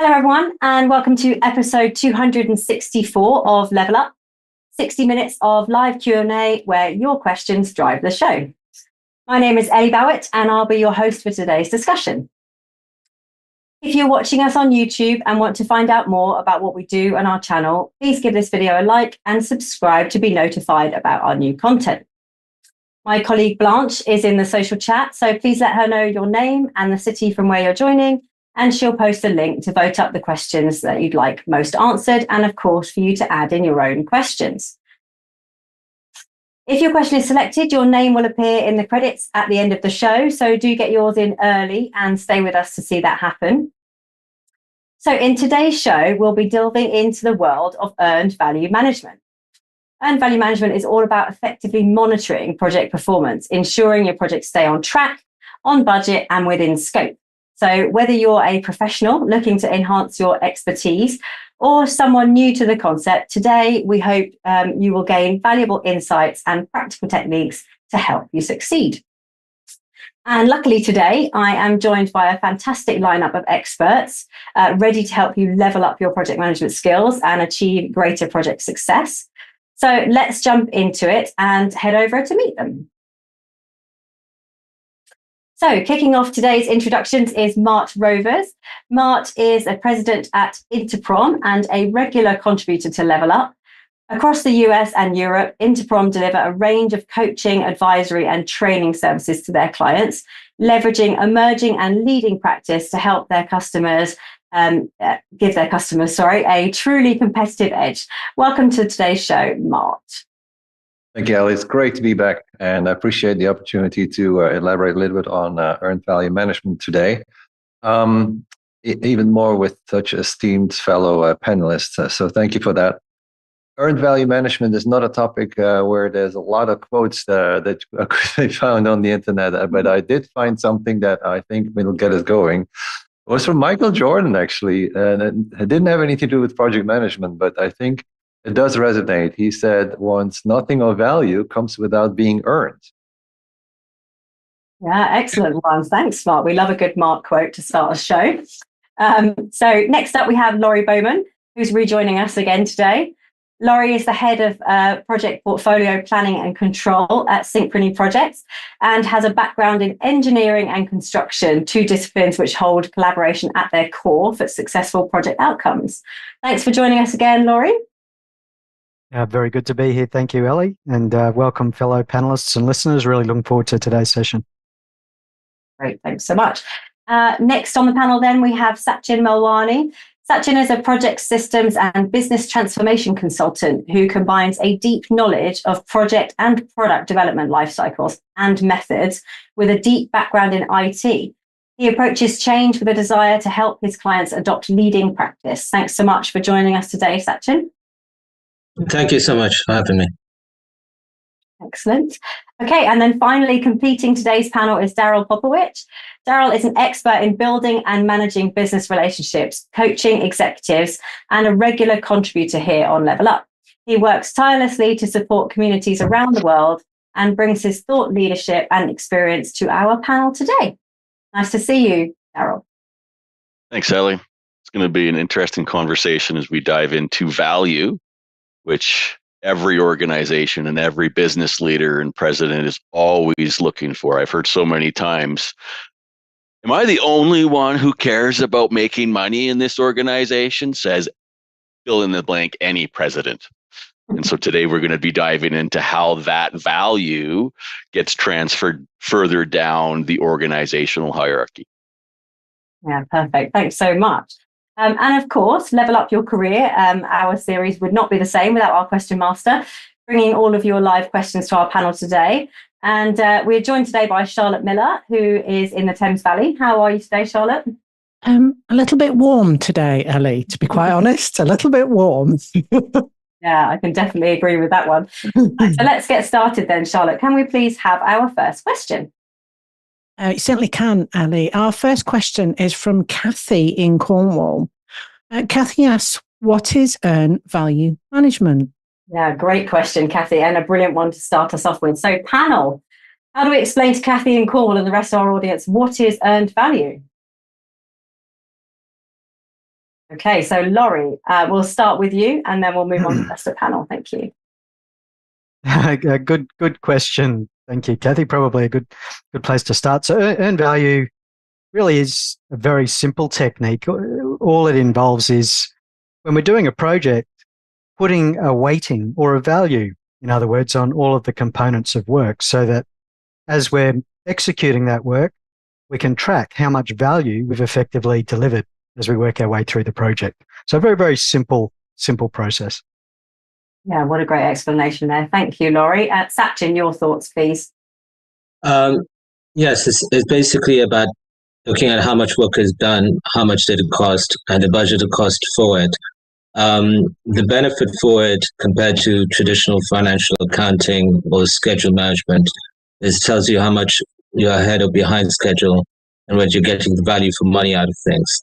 Hello, everyone, and welcome to episode 264 of Level Up, 60 minutes of live Q&A where your questions drive the show. My name is Ellie Bowett, and I'll be your host for today's discussion. If you're watching us on YouTube and want to find out more about what we do on our channel, please give this video a like and subscribe to be notified about our new content. My colleague Blanche is in the social chat, so please let her know your name and the city from where you're joining, and she'll post a link to vote up the questions that you'd like most answered, and of course for you to add in your own questions. If your question is selected, your name will appear in the credits at the end of the show, so do get yours in early and stay with us to see that happen. So in today's show, we'll be delving into the world of earned value management. Earned value management is all about effectively monitoring project performance, ensuring your projects stay on track, on budget, and within scope. So whether you're a professional looking to enhance your expertise or someone new to the concept, today we hope you will gain valuable insights and practical techniques to help you succeed. And luckily today, I am joined by a fantastic lineup of experts ready to help you level up your project management skills and achieve greater project success. So let's jump into it and head over to meet them. So kicking off today's introductions is Mart Rovers. Mart is a president at INTERPROM and a regular contributor to Level Up. Across the US and Europe, INTERPROM deliver a range of coaching, advisory and training services to their clients, leveraging emerging and leading practice to help their customers, give their customers, a truly competitive edge. Welcome to today's show, Mart. Thank you, Ellie. It's great to be back, and I appreciate the opportunity to elaborate a little bit on earned value management today, even more with such esteemed fellow panelists. So thank you for that. Earned value management is not a topic where there's a lot of quotes that could be found on the internet, but I did find something that I think will get us going. It was from Michael Jordan, actually, and it didn't have anything to do with project management, but I think it does resonate. He said, once nothing of value comes without being earned. Yeah, excellent ones. Thanks, Mart. We love a good Mart quote to start a show. So next up, we have Laurie Bowman, who's rejoining us again today. Laurie is the head of project portfolio planning and control at Synchrony projects and has a background in engineering and construction, two disciplines which hold collaboration at their core for successful project outcomes. Thanks for joining us again, Laurie. Very good to be here. Thank you, Ellie. And welcome, fellow panelists and listeners. Really looking forward to today's session. Great. Thanks so much. Next on the panel, then, we have Sachin Melwani. Sachin is a project systems and business transformation consultant who combines a deep knowledge of project and product development life cycles and methods with a deep background in IT. He approaches change with a desire to help his clients adopt leading practice. Thanks so much for joining us today, Sachin. Thank you so much for having me. Excellent. Okay, and then finally completing today's panel is Darrel Popowich. Darrel is an expert in building and managing business relationships, coaching executives, and a regular contributor here on Level Up. He works tirelessly to support communities around the world and brings his thought leadership and experience to our panel today. Nice to see you, Darrel. Thanks, Ellie. It's going to be an interesting conversation as we dive into value, which every organization and every business leader and president is always looking for. I've heard so many times, am I the only one who cares about making money in this organization? Says, fill in the blank, any president. And so today we're going to be diving into how that value gets transferred further down the organizational hierarchy. Yeah, perfect. Thanks so much. And of course, Level Up Your Career. Our series would not be the same without our question master, bringing all of your live questions to our panel today. And we're joined today by Charlotte Miller, who is in the Thames Valley. How are you today, Charlotte? A little bit warm today, Ellie, to be quite honest, a little bit warm. Yeah, I can definitely agree with that one. So let's get started then, Charlotte. Can we please have our first question? You certainly can, Ellie. Our first question is from Kathy in Cornwall. Kathy asks, what is earned value management? Yeah, great question, Kathy, and a brilliant one to start us off with. So panel, how do we explain to Kathy in Cornwall and the rest of our audience what is earned value? Okay, so Laurie, we'll start with you and then we'll move on to the rest of the panel. Thank you. Good question. Thank you, Kathy. Probably a good place to start. So earned value really is a very simple technique. All it involves is when we're doing a project, putting a weighting or a value, in other words, on all of the components of work so that as we're executing that work, we can track how much value we've effectively delivered as we work our way through the project. So a very, very simple process. Yeah, what a great explanation there. Thank you, Laurie. Sachin, your thoughts, please. Yes, it's basically about looking at how much work is done, how much did it cost, and the budgeted cost for it. The benefit for it compared to traditional financial accounting or schedule management is tells you how much you're ahead or behind schedule and whether you're getting the value for money out of things.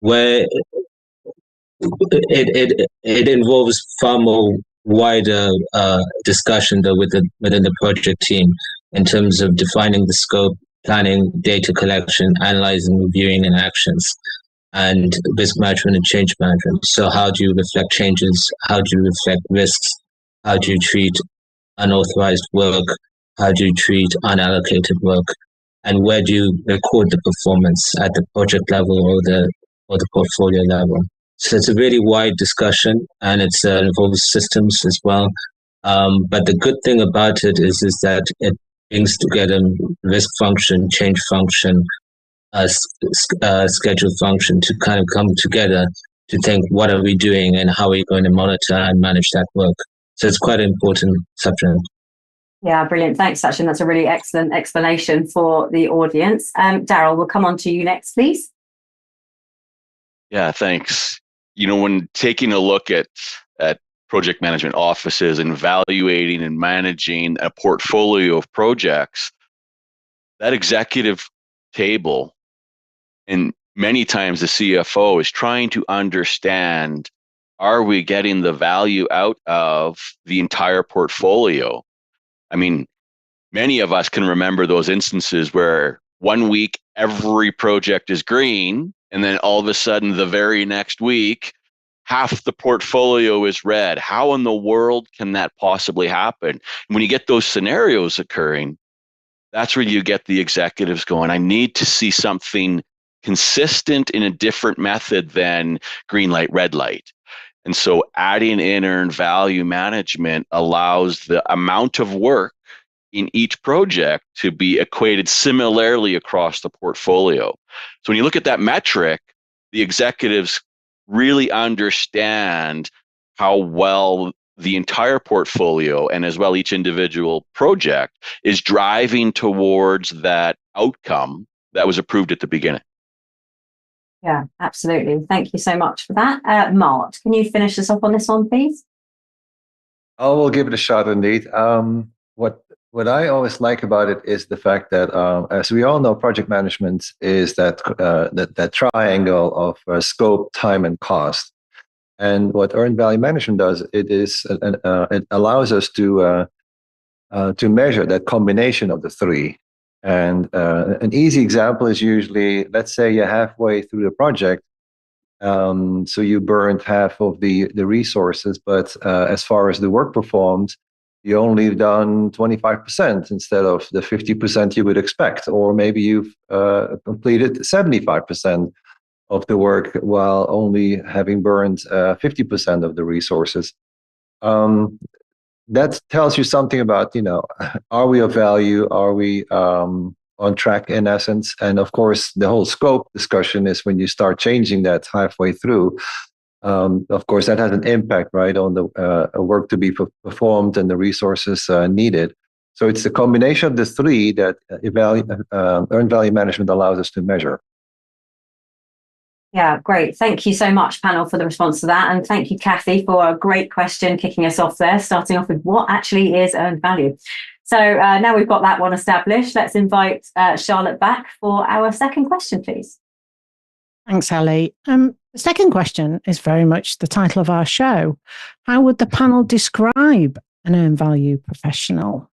Where it involves far more wider discussion though within the project team in terms of defining the scope, planning, data collection, analyzing, reviewing, and actions, and risk management and change management. So how do you reflect changes? How do you reflect risks? How do you treat unauthorized work? How do you treat unallocated work? And where do you record the performance at the project level or the portfolio level? So it's a really wide discussion, and it involves systems as well. But the good thing about it is that it brings together risk function, change function, schedule function to kind of come together to think what are we doing and how are we going to monitor and manage that work. So it's quite an important subject. Yeah, brilliant. Thanks, Sachin. That's a really excellent explanation for the audience. Darrel, we'll come on to you next, please. Yeah, thanks. When taking a look at project management offices and evaluating and managing a portfolio of projects, that executive table, and many times the CFO is trying to understand, are we getting the value out of the entire portfolio? I mean, many of us can remember those instances where one week every project is green, and then all of a sudden the very next week, half the portfolio is red. How in the world can that possibly happen? When you get those scenarios occurring, that's where you get the executives going, I need to see something consistent in a different method than green light, red light. And so adding in earned value management allows the amount of work in each project to be equated similarly across the portfolio. So when you look at that metric, the executives really understand how well the entire portfolio and as well each individual project is driving towards that outcome that was approved at the beginning. Yeah, absolutely. Thank you so much for that. Mart, can you finish us off on this one, please? I will give it a shot indeed. What I always like about it is the fact that, as we all know, project management is that triangle of scope, time, and cost. And what earned value management does, it allows us to measure that combination of the three. And an easy example is usually, let's say you're halfway through the project, so you burned half of the resources, but as far as the work performed, you only done 25% instead of the 50% you would expect, or maybe you've completed 75% of the work while only having burned 50% of the resources. That tells you something about, are we of value? Are we on track in essence? And of course, the whole scope discussion is when you start changing that halfway through. Of course, that has an impact, right, on the work to be performed and the resources needed. So it's the combination of the three that earned value management allows us to measure. Yeah, great. Thank you so much, panel, for the response to that. And thank you, Kathy, for a great question kicking us off there, starting off with what actually is earned value. So now we've got that one established, let's invite Charlotte back for our second question, please. Thanks, Ellie. The second question is very much the title of our show. How would the panel describe an earned value professional?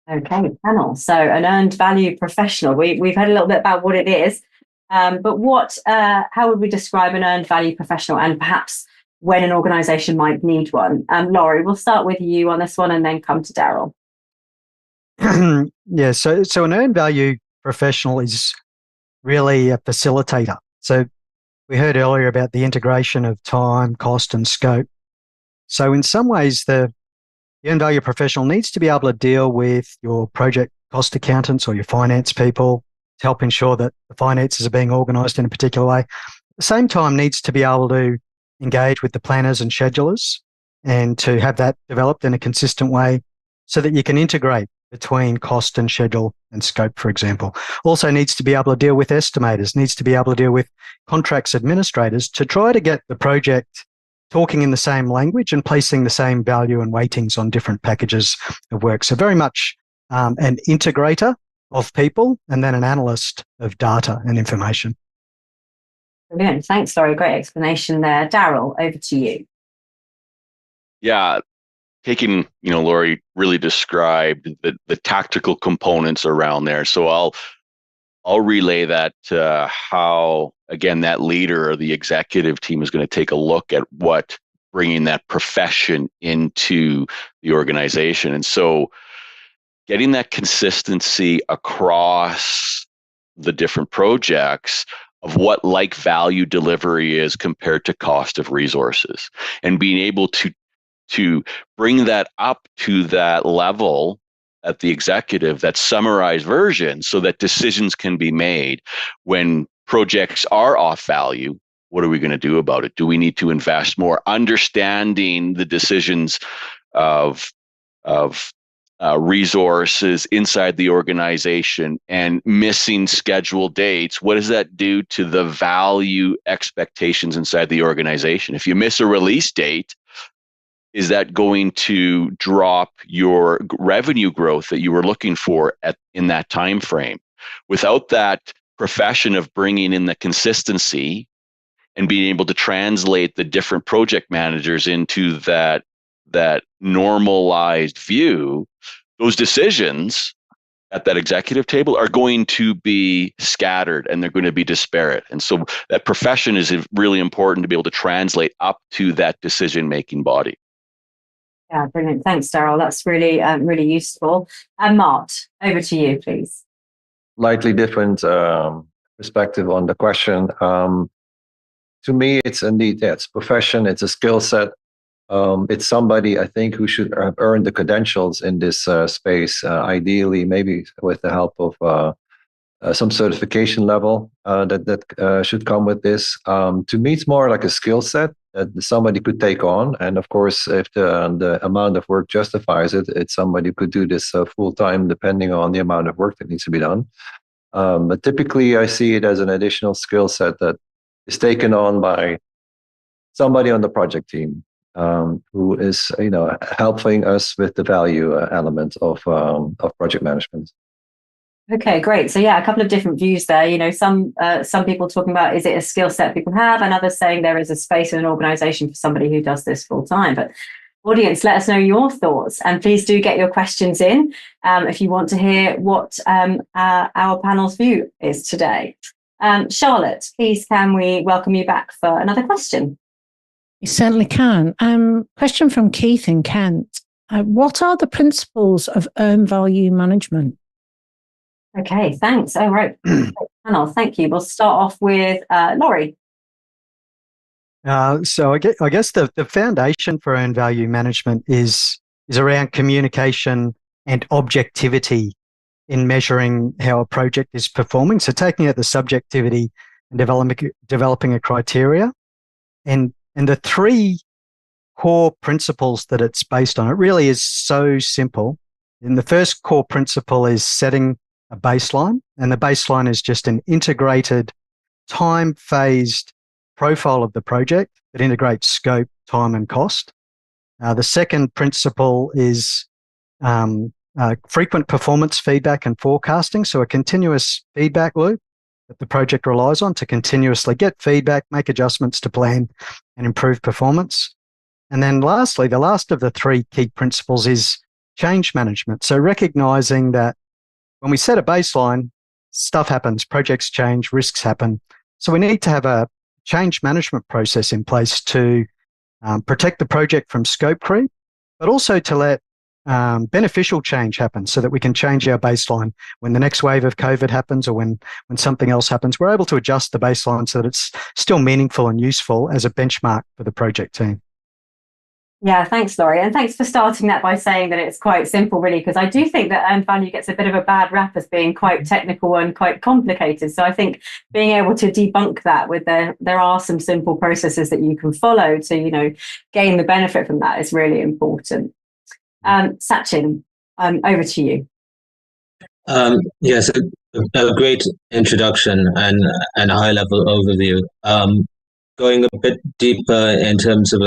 Okay, panel. So an earned value professional. We've heard a little bit about what it is. But how would we describe an earned value professional, and perhaps when an organisation might need one? Laurie, we'll start with you on this one and then come to Darrel. Yeah, so an earned value professional is really a facilitator. So we heard earlier about the integration of time, cost, and scope. So in some ways, the earned value professional needs to be able to deal with your project cost accountants or your finance people to help ensure that the finances are being organised in a particular way. At the same time, needs to be able to engage with the planners and schedulers and to have that developed in a consistent way so that you can integrate between cost and schedule and scope, for example. Also needs to be able to deal with estimators, needs to be able to deal with contracts administrators to try to get the project talking in the same language and placing the same value and weightings on different packages of work. So very much an integrator of people and then an analyst of data and information. Brilliant. Thanks, Laurie. Great explanation there. Darrel, over to you. Yeah. Taking, Laurie really described the tactical components around there. So I'll relay that to how, again, that leader or the executive team is going to take a look at what bringing that profession into the organization. And so getting that consistency across the different projects of what like value delivery is compared to cost of resources, and being able to bring that up to that level at the executive, that summarized version, so that decisions can be made when projects are off value. What are we going to do about it? Do we need to invest more? Understanding the decisions of resources inside the organization and missing scheduled dates. What does that do to the value expectations inside the organization? If you miss a release date, is that going to drop your revenue growth that you were looking for in that time frame? Without that profession of bringing in the consistency and being able to translate the different project managers into that normalized view, those decisions at that executive table are going to be scattered and they're going to be disparate. And so that profession is really important to be able to translate up to that decision-making body. Yeah, brilliant. Thanks, Darrel. That's really, really useful. And Mart, over to you, please. Slightly different perspective on the question. To me, it's indeed, it's profession, it's a skill set. It's somebody, I think, who should have earned the credentials in this space, ideally, maybe with the help of some certification level that should come with this. To me, it's more like a skill set that somebody could take on. And of course, if the amount of work justifies it, it's somebody who could do this full time, depending on the amount of work that needs to be done. But typically, I see it as an additional skill set that is taken on by somebody on the project team. Who is, helping us with the value element of project management. Okay, great. So yeah, a couple of different views there. Some people talking about, is it a skill set people have, and others saying there is a space in an organisation for somebody who does this full time. But audience, let us know your thoughts, and please do get your questions in if you want to hear what our panel's view is today. Charlotte, please, can we welcome you back for another question? You certainly can. Question from Keith in Kent. What are the principles of earned value management? Okay, thanks. All right. Panel, thank you. We'll start off with Laurie. So I guess the foundation for earned value management is around communication and objectivity in measuring how a project is performing. So taking out the subjectivity and developing a criteria. And the three core principles that it's based on, it really is so simple. And the first core principle is setting a baseline. And the baseline is just an integrated, time-phased profile of the project that integrates scope, time, and cost. The second principle is frequent performance feedback and forecasting. So a continuous feedback loop that the project relies on to continuously get feedback, make adjustments to plan, and improve performance. And then lastly, the last of the three key principles is change management. So recognizing that when we set a baseline, stuff happens, projects change, risks happen. So we need to have a change management process in place to protect the project from scope creep, but also to let beneficial change happen so that we can change our baseline when the next wave of COVID happens or when something else happens. We're able to adjust the baseline so that it's still meaningful and useful as a benchmark for the project team. Yeah, thanks, Laurie. And thanks for starting that by saying that it's quite simple, really, because I do think that earned value gets a bit of a bad rap as being quite technical and quite complicated. So I think being able to debunk that with there are some simple processes that you can follow to, gain the benefit from that is really important. Sachin, over to you. Yes, a great introduction and a high-level overview. Going a bit deeper in terms of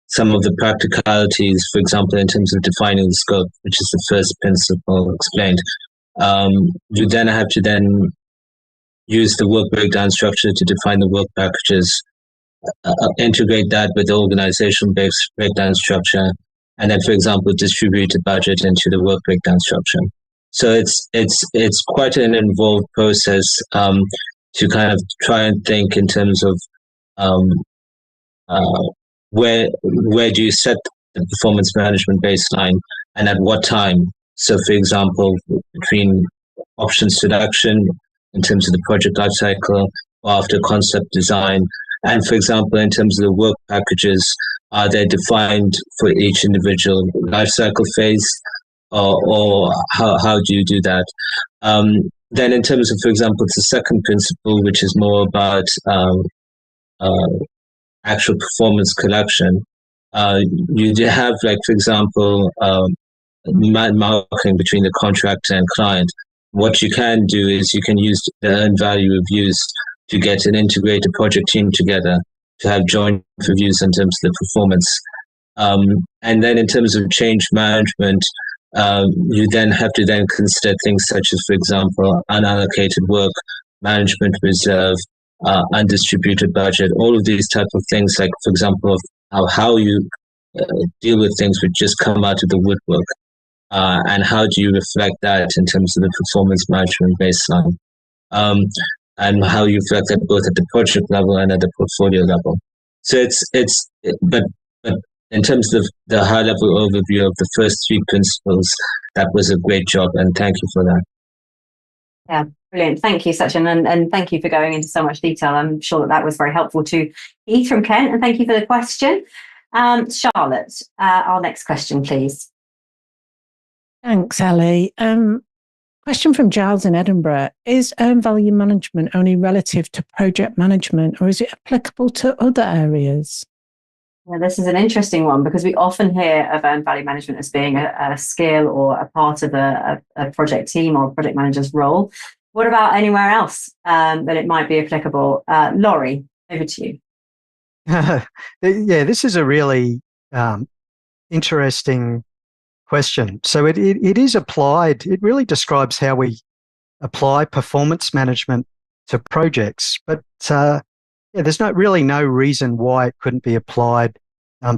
some of the practicalities, for example, in terms of defining the scope, which is the first principle explained. You then have to then use the work breakdown structure to define the work packages, integrate that with the organization-based breakdown structure, and then, for example, distribute a budget into the work breakdown structure. So it's quite an involved process to kind of try and think in terms of where do you set the performance management baseline and at what time? So, for example, between options selection in terms of the project lifecycle or after concept design, and for example, in terms of the work packages, are they defined for each individual lifecycle phase, or how do you do that? Then, in terms of, for example, it's the second principle, which is more about actual performance collection. You do have, for example, marking between the contractor and client. What you can do is you can use the earned value reviews to get an integrated project team together to have joint reviews in terms of the performance. And then in terms of change management, you then have to then consider things such as, for example, unallocated work, management reserve, undistributed budget, all of these type of things, like, for example, of how you deal with things which just come out of the woodwork, and how do you reflect that in terms of the performance management baseline, and how you reflect that both at the project level and at the portfolio level. So but in terms of the high level overview of the first three principles, that was a great job, and thank you for that. Yeah, brilliant. Thank you, Sachin, and thank you for going into so much detail. I'm sure that was very helpful to Heath from Kent, and thank you for the question. Charlotte, our next question, please. Thanks, Ellie. Question from Giles in Edinburgh. Is earned value management only relative to project management, or is it applicable to other areas? Well, this is an interesting one because we often hear of earned value management as being a skill or a part of a project team or project manager's role. What about anywhere else that it might be applicable? Laurie, over to you. Yeah, this is a really interesting question. So it is applied. It really describes how we apply performance management to projects, but there's really no reason why it couldn't be applied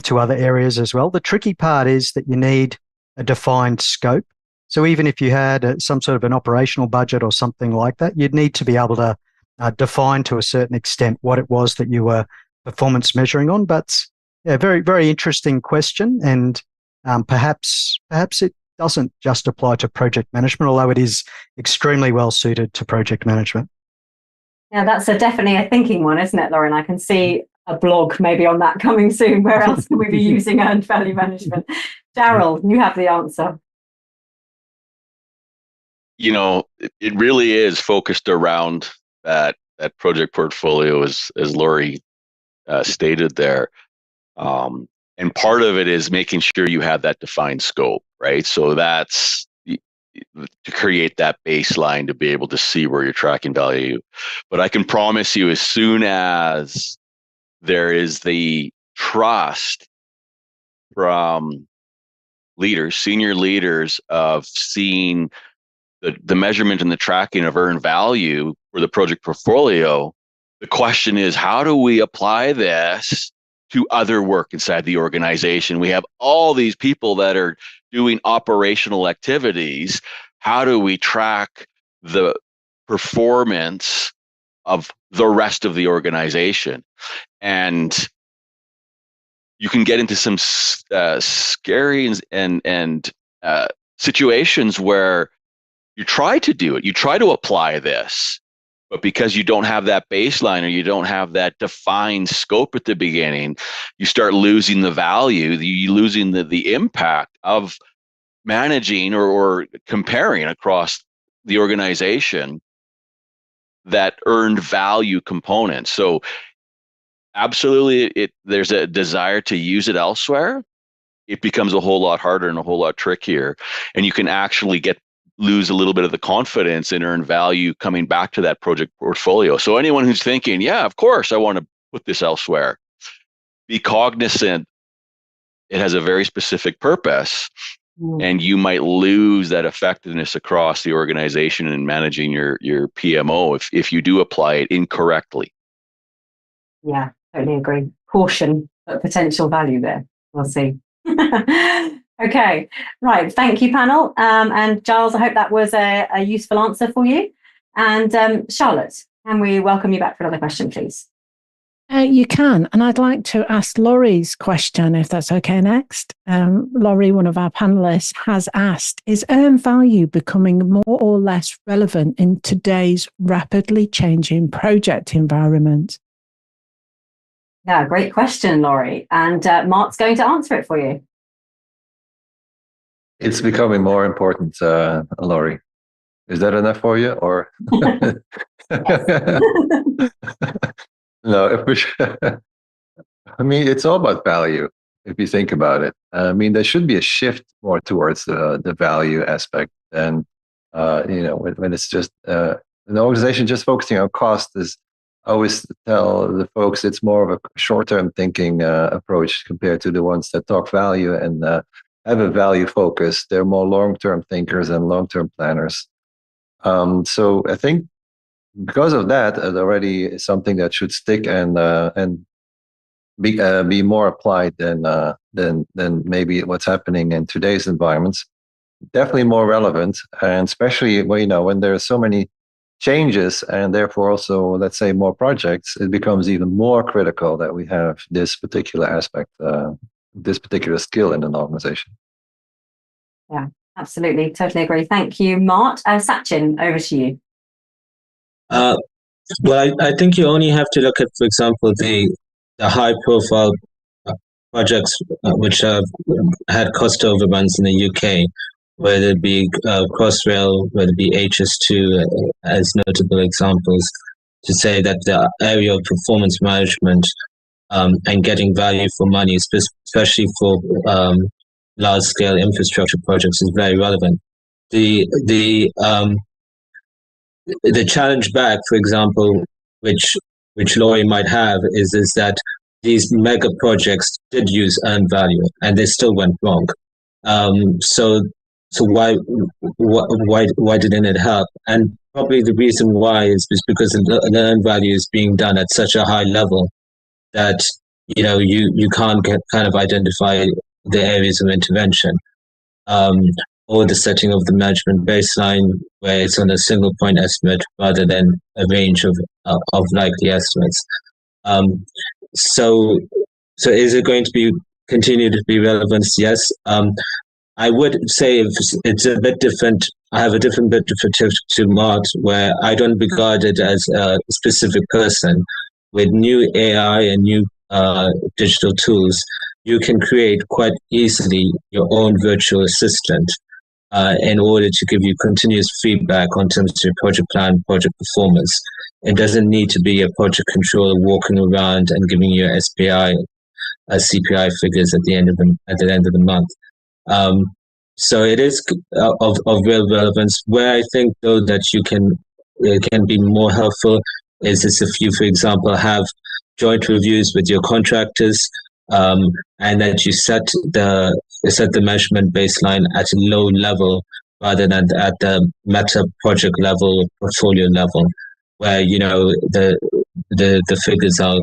to other areas as well. The tricky part is that you need a defined scope. So even if you had some sort of an operational budget or something like that, you'd need to be able to define to a certain extent what it was that you were performance measuring on. But yeah, very, very interesting question. And perhaps it doesn't just apply to project management, although it is extremely well suited to project management. Yeah, that's definitely a thinking one, isn't it, Lauren? I can see a blog maybe on that coming soon. Where else can we be using earned value management? Darrel, you have the answer. It really is focused around that project portfolio, as Laurie stated there. And part of it is making sure you have that defined scope, right? So that's to create that baseline to be able to see where you're tracking value. But I can promise you, as soon as there is the trust from leaders, senior leaders, of seeing the measurement and the tracking of earned value for the project portfolio, the question is, how do we apply this to other work inside the organization? We have all these people that are doing operational activities. How do we track the performance of the rest of the organization. And you can get into some scary and situations where you try to do it, you try to apply this, but because you don't have that baseline, or you don't have that defined scope at the beginning, you start losing the value, you losing the impact of managing or comparing across the organization that earned value component. So absolutely, there's a desire to use it elsewhere. It becomes a whole lot harder and a whole lot trickier, and you can actually lose a little bit of the confidence and earn value coming back to that project portfolio. So anyone who's thinking, yeah, of course I want to put this elsewhere, be cognizant it has a very specific purpose, and you might lose that effectiveness across the organization in managing your PMO if you do apply it incorrectly. Yeah, totally agree. Caution, but potential value there. We'll see. Okay, right. Thank you, panel. And Giles, I hope that was a useful answer for you. And Charlotte, can we welcome you back for another question, please? You can. And I'd like to ask Laurie's question, if that's okay next. Laurie, one of our panelists, has asked, is earned value becoming more or less relevant in today's rapidly changing project environment? Yeah, great question, Laurie. And Mart's going to answer it for you. It's becoming more important, Laurie. Is that enough for you, or? No, I mean, it's all about value, if you think about it. I mean, there should be a shift more towards the value aspect. And, when it's just an organization just focusing on cost, is I always tell the folks it's more of a short-term thinking approach compared to the ones that talk value and have a value focus. They're more long-term thinkers and long-term planners. So I think because of that, it already is something that should stick and be more applied than maybe what's happening in today's environments. Definitely more relevant, and especially when there are so many changes and therefore also, let's say, more projects, it becomes even more critical that we have this particular aspect, this particular skill in an organization. Yeah, absolutely. Totally agree. Thank you, Mart. Sachin, over to you. Well, I think you only have to look at, for example, the high-profile projects which have had cost overruns in the UK, whether it be Crossrail, whether it be HS2 as notable examples, to say that the area of performance management and getting value for money, especially for large-scale infrastructure projects, is very relevant. The challenge back, for example, which Laurie might have, is that these mega projects did use earned value and they still went wrong. So why didn't it help? And probably the reason why is because the earned value is being done at such a high level that you can't kind of identify the areas of intervention. Or the setting of the management baseline, where it's on a single point estimate rather than a range of likely estimates. So is it going to continue to be relevant? Yes. I would say it's a bit different. I have a different bit to Mart, where I don't regard it as a specific person. With new AI and new digital tools, you can create quite easily your own virtual assistant in order to give you continuous feedback on terms of your project plan, project performance. It doesn't need to be a project controller walking around and giving you SPI, CPI figures at the end of the month. So it is of real relevance. Where I think though that it can be more helpful is if you, for example, have joint reviews with your contractors, and that you set the measurement baseline at a low level rather than at the meta project level, portfolio level, where the figures are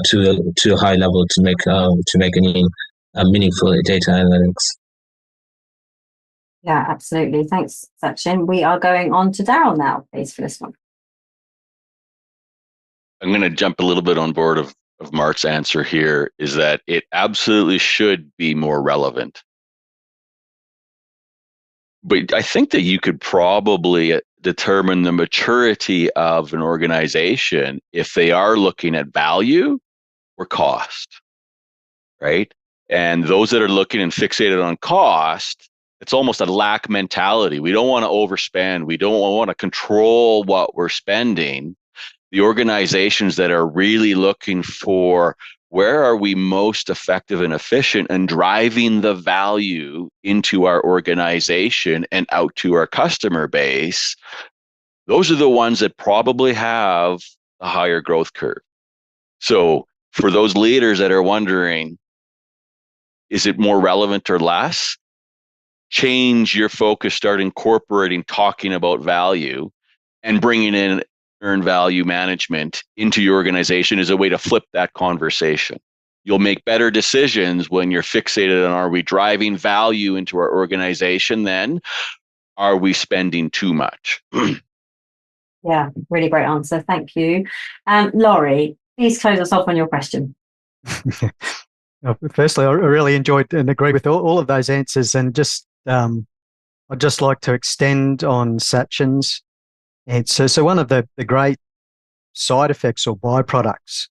too high level to make any meaningful data analytics. Yeah, absolutely. Thanks, Sachin. We are going on to Darrel now, please, for this one. I'm going to jump a little bit on board of Mart's answer here, is that it absolutely should be more relevant. But I think that you could probably determine the maturity of an organization if they are looking at value or cost, right? And those that are looking and fixated on cost, it's almost a lack mentality. We don't want to overspend. We don't want to control what we're spending. The organizations that are really looking for where are we most effective and efficient and driving the value into our organization and out to our customer base, those are the ones that probably have a higher growth curve. So for those leaders that are wondering, is it more relevant or less? Change your focus, start incorporating talking about value and bringing in earned value management into your organization is a way to flip that conversation. You'll make better decisions when you're fixated on, are we driving value into our organization? Then are we spending too much? Yeah, really great answer. Thank you. Laurie, please close us off on your question. Firstly, I really enjoyed and agree with all of those answers, and just I'd just like to extend on Sachin's answer. So one of the great side effects or byproducts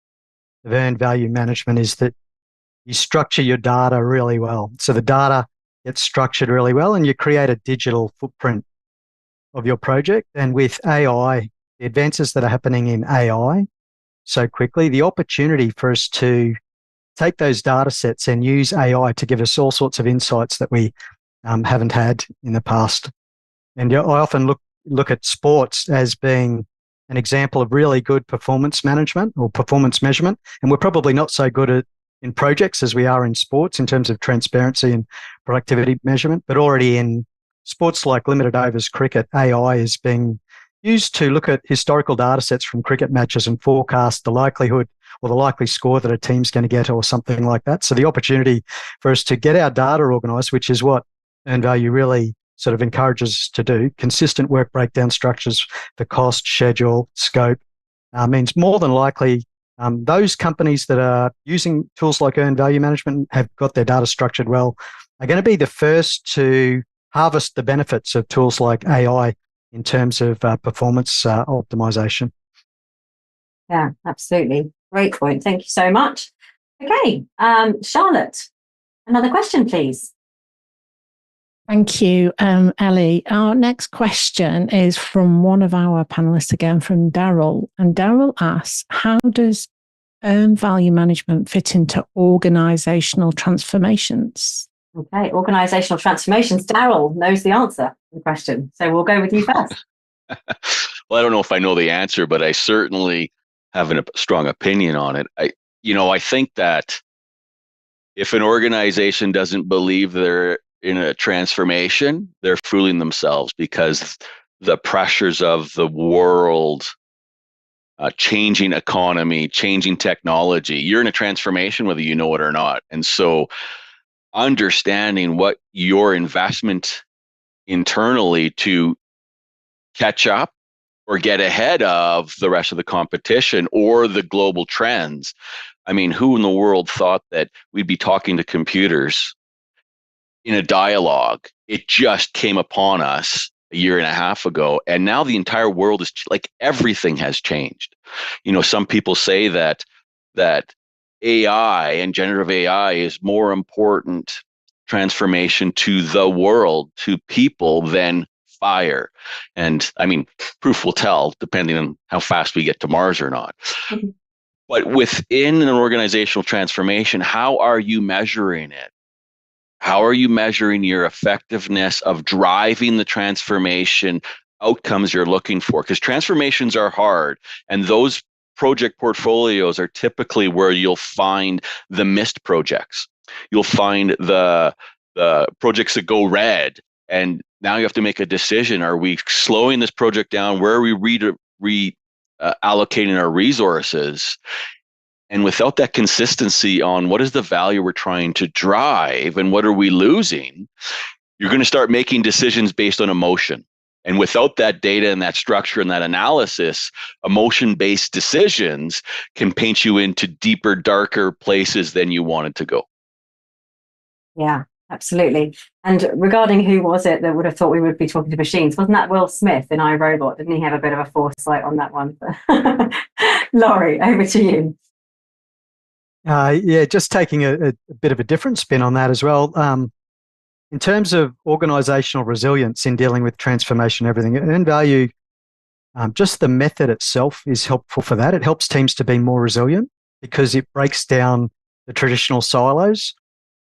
of earned value management is that you structure your data really well. So the data gets structured really well, and you create a digital footprint of your project. And with AI, the advances that are happening in AI so quickly, the opportunity for us to take those data sets and use AI to give us all sorts of insights that we haven't had in the past. And I often look at sports as being an example of really good performance management or performance measurement. And we're probably not so good in projects as we are in sports in terms of transparency and productivity measurement, but already in sports like limited overs cricket, AI is being used to look at historical data sets from cricket matches and forecast the likelihood or the likely score that a team's going to get or something like that. So the opportunity for us to get our data organised, which is what earned value really sort of encourages us to do, consistent work breakdown structures for cost, schedule, scope, means more than likely those companies that are using tools like earned value management have got their data structured well, are going to be the first to harvest the benefits of tools like AI in terms of performance optimization. Yeah, absolutely. Great point. Thank you so much. Okay, Charlotte, another question, please. Thank you, Ellie. Our next question is from one of our panelists again, from Darrel. And Darrel asks, how does earned value management fit into organizational transformations? Okay, organizational transformations. Darrel knows the answer to the question. So we'll go with you first. Well, I don't know if I know the answer, but I certainly have a strong opinion on it. I think that if an organization doesn't believe they're in a transformation, they're fooling themselves, because the pressures of the world, changing economy, changing technology, you're in a transformation whether you know it or not. And so understanding what your investment internally to catch up or get ahead of the rest of the competition or the global trends. I mean, who in the world thought that we'd be talking to computers in a dialogue? It just came upon us a year and a half ago. And now the entire world is like, everything has changed. Some people say that AI and generative AI is more important transformation to the world, to people, than fire. And I mean, proof will tell, depending on how fast we get to Mars or not. Mm-hmm. But within an organizational transformation, how are you measuring it? How are you measuring your effectiveness of driving the transformation outcomes you're looking for? Because transformations are hard, and those project portfolios are typically where you'll find the missed projects. You'll find the projects that go red, and now you have to make a decision. Are we slowing this project down? Where are we allocating our resources? And without that consistency on what is the value we're trying to drive and what are we losing, you're going to start making decisions based on emotion. And without that data and that structure and that analysis, emotion-based decisions can paint you into deeper, darker places than you wanted to go. Yeah, absolutely. And regarding who was it that would have thought we would be talking to machines? Wasn't that Will Smith in I, Robot? Didn't he have a bit of a foresight on that one? Laurie, over to you. Yeah, just taking a bit of a different spin on that as well. In terms of organizational resilience in dealing with transformation, everything, earned value, just the method itself is helpful for that. It helps teams to be more resilient because it breaks down the traditional silos.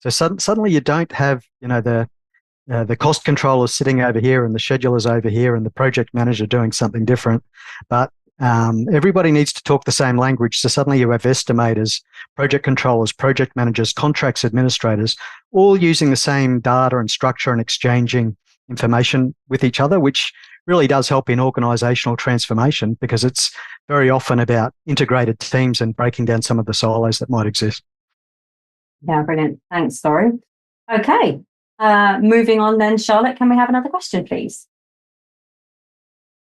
So suddenly you don't have, the cost controller sitting over here and the schedulers over here and the project manager doing something different. But everybody needs to talk the same language. So suddenly you have estimators, project controllers, project managers, contracts administrators, all using the same data and structure and exchanging information with each other, which really does help in organizational transformation because it's very often about integrated teams and breaking down some of the silos that might exist. Yeah, brilliant. Thanks, Laurie. Okay, moving on then, Charlotte, can we have another question, please?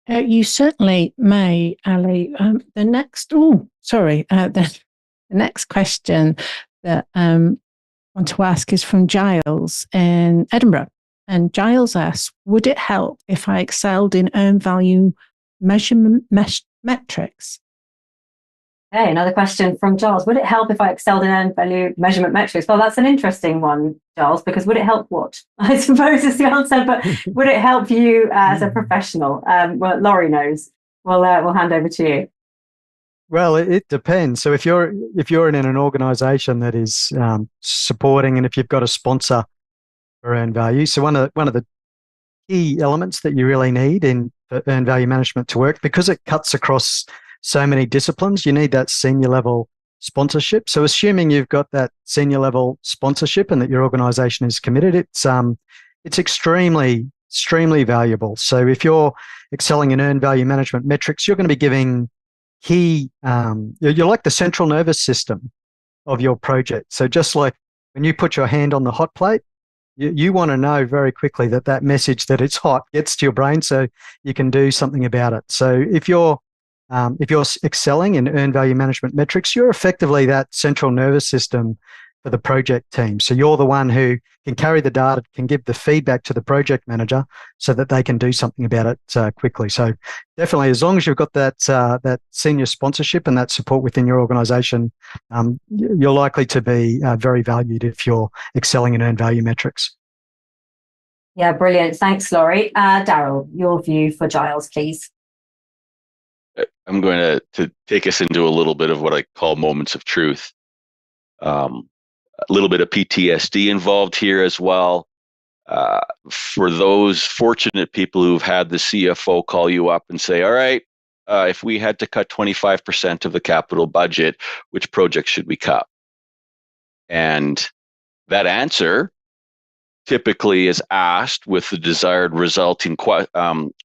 You certainly may, Ellie. The next question that I want to ask is from Giles in Edinburgh. And Giles asks, would it help if I excelled in earned value measurement metrics? Okay, another question from Giles. Would it help if I excelled in earned value measurement metrics? Well, that's an interesting one, Giles, because would it help what? I suppose is the answer, but would it help you as a professional? Well, Laurie knows. We'll hand over to you. Well, it depends. So if you're in an organisation that is supporting, and if you've got a sponsor for earned value, so one of the key elements that you really need in for earned value management to work, because it cuts across so many disciplines, you need that senior level sponsorship. So assuming you've got that senior level sponsorship and that your organisation is committed, it's extremely valuable. So if you're excelling in earned value management metrics, you're going to be giving key, you're like the central nervous system of your project. So just like when you put your hand on the hot plate, you want to know very quickly that message that it's hot gets to your brain so you can do something about it. So if you're excelling in earned value management metrics, you're effectively that central nervous system for the project team. So you're the one who can carry the data, can give the feedback to the project manager so that they can do something about it quickly. So definitely, as long as you've got that senior sponsorship and that support within your organisation, you're likely to be very valued if you're excelling in earned value metrics. Yeah, brilliant. Thanks, Laurie. Darrel, your view for Giles, please. I'm going to take us into a little bit of what I call moments of truth. A little bit of PTSD involved here as well. For those fortunate people who've had the CFO call you up and say, all right, if we had to cut 25% of the capital budget, which project should we cut? And that answer typically is asked with the desired resulting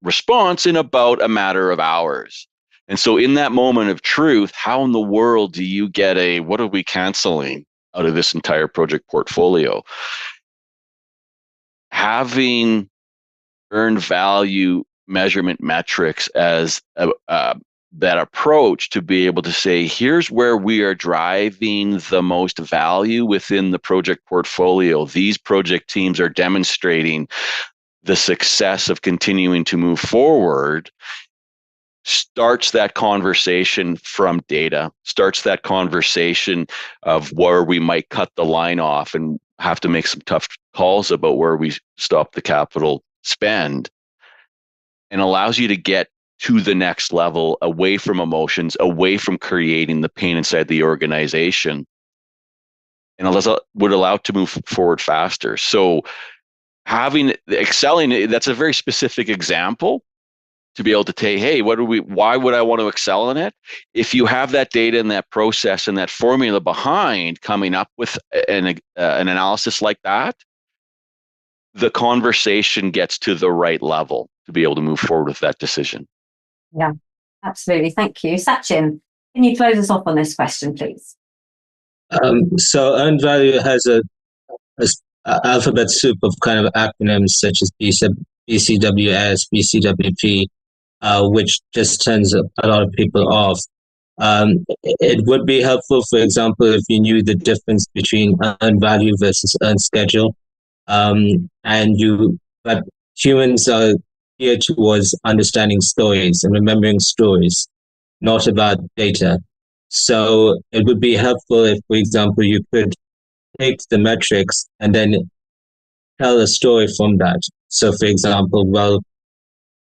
response in about a matter of hours. And so in that moment of truth, how in the world do you get what are we canceling out of this entire project portfolio? Having earned value measurement metrics as that approach to be able to say, here's where we are driving the most value within the project portfolio. These project teams are demonstrating the success of continuing to move forward. Starts that conversation from data, starts that conversation of where we might cut the line off and have to make some tough calls about where we stop the capital spend, and allows you to get to the next level, away from emotions, away from creating the pain inside the organization, and would allow it to move forward faster. So excelling, that's a very specific example to be able to say, hey, why would I want to excel in it? If you have that data and that process and that formula behind coming up with an analysis like that, the conversation gets to the right level to be able to move forward with that decision. Yeah, absolutely. Thank you. Sachin, can you close us off on this question, please? So earned value has alphabet soup of kind of acronyms such as BCWS, BCWP, which just turns a lot of people off. It would be helpful, for example, if you knew the difference between earned value versus earned schedule. But humans are geared towards understanding stories and remembering stories, not about data. So it would be helpful if, for example, you could take the metrics and then tell a story from that. So, for example, well,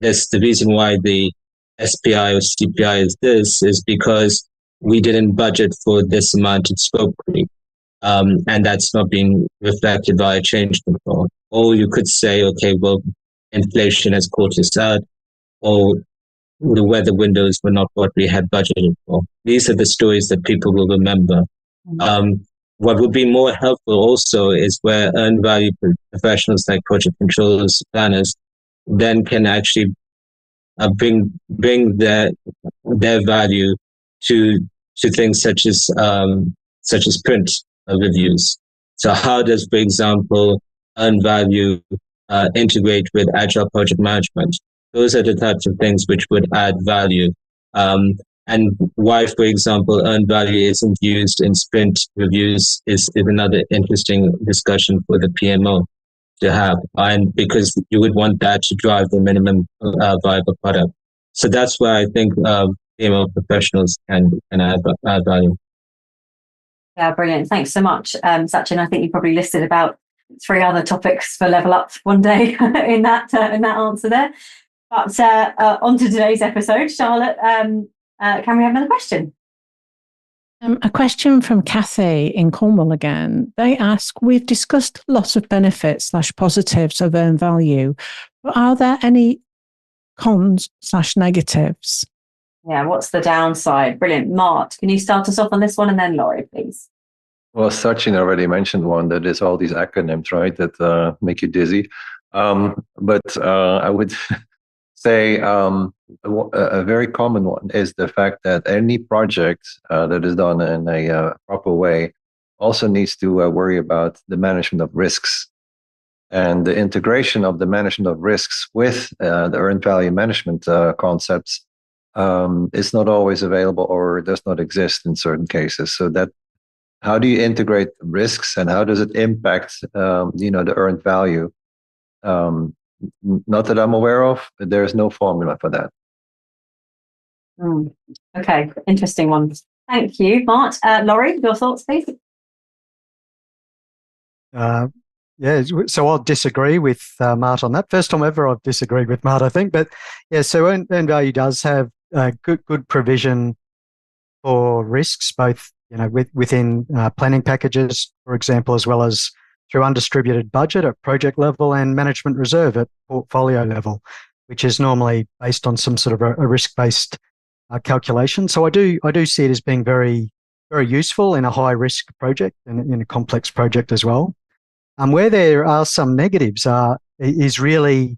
the reason why the SPI or CPI is this is because we didn't budget for this amount of scope creep. And that's not being reflected via change control. Or you could say, okay, well, inflation has caught us out, or the weather windows were not what we had budgeted for. These are the stories that people will remember. What would be more helpful also is where earned value professionals like project controllers, planners, then can actually bring their value to things such as print reviews. So how does, for example, earned value integrate with agile project management? Those are the types of things which would add value. And why, for example, earned value isn't used in sprint reviews is another interesting discussion for the PMO to have. And because you would want that to drive the minimum viable product. So that's where I think PMO professionals can add value. Yeah, brilliant. Thanks so much, Sachin. I think you probably listed about 3 other topics for Level Up one day in that answer there. But on to today's episode, Charlotte. Can we have another question? A question from Kathy in Cornwall again. They ask, we've discussed lots of benefits / positives of earned value, but are there any cons / negatives? Yeah, what's the downside? Brilliant. Mart, can you start us off on this one, and then Laurie, please? Well, Sachin already mentioned one, that is all these acronyms, right, that make you dizzy. But I would say a very common one is the fact that any project that is done in a proper way also needs to worry about the management of risks. And the integration of the management of risks with the earned value management concepts is not always available or does not exist in certain cases. So that, how do you integrate risks and how does it impact the earned value? Not that I'm aware of, but there's no formula for that. Okay, interesting one. Thank you, Mart. Laurie, your thoughts, please? Yeah, so I'll disagree with Mart on that. First time ever I've disagreed with Mart, I think. But yeah, so earned value does have good provision for risks, both within planning packages, for example, as well as through undistributed budget at project level and management reserve at portfolio level, which is normally based on some sort of a risk-based calculation. So I do see it as being very, very useful in a high-risk project and in a complex project as well. Where there are some negatives is really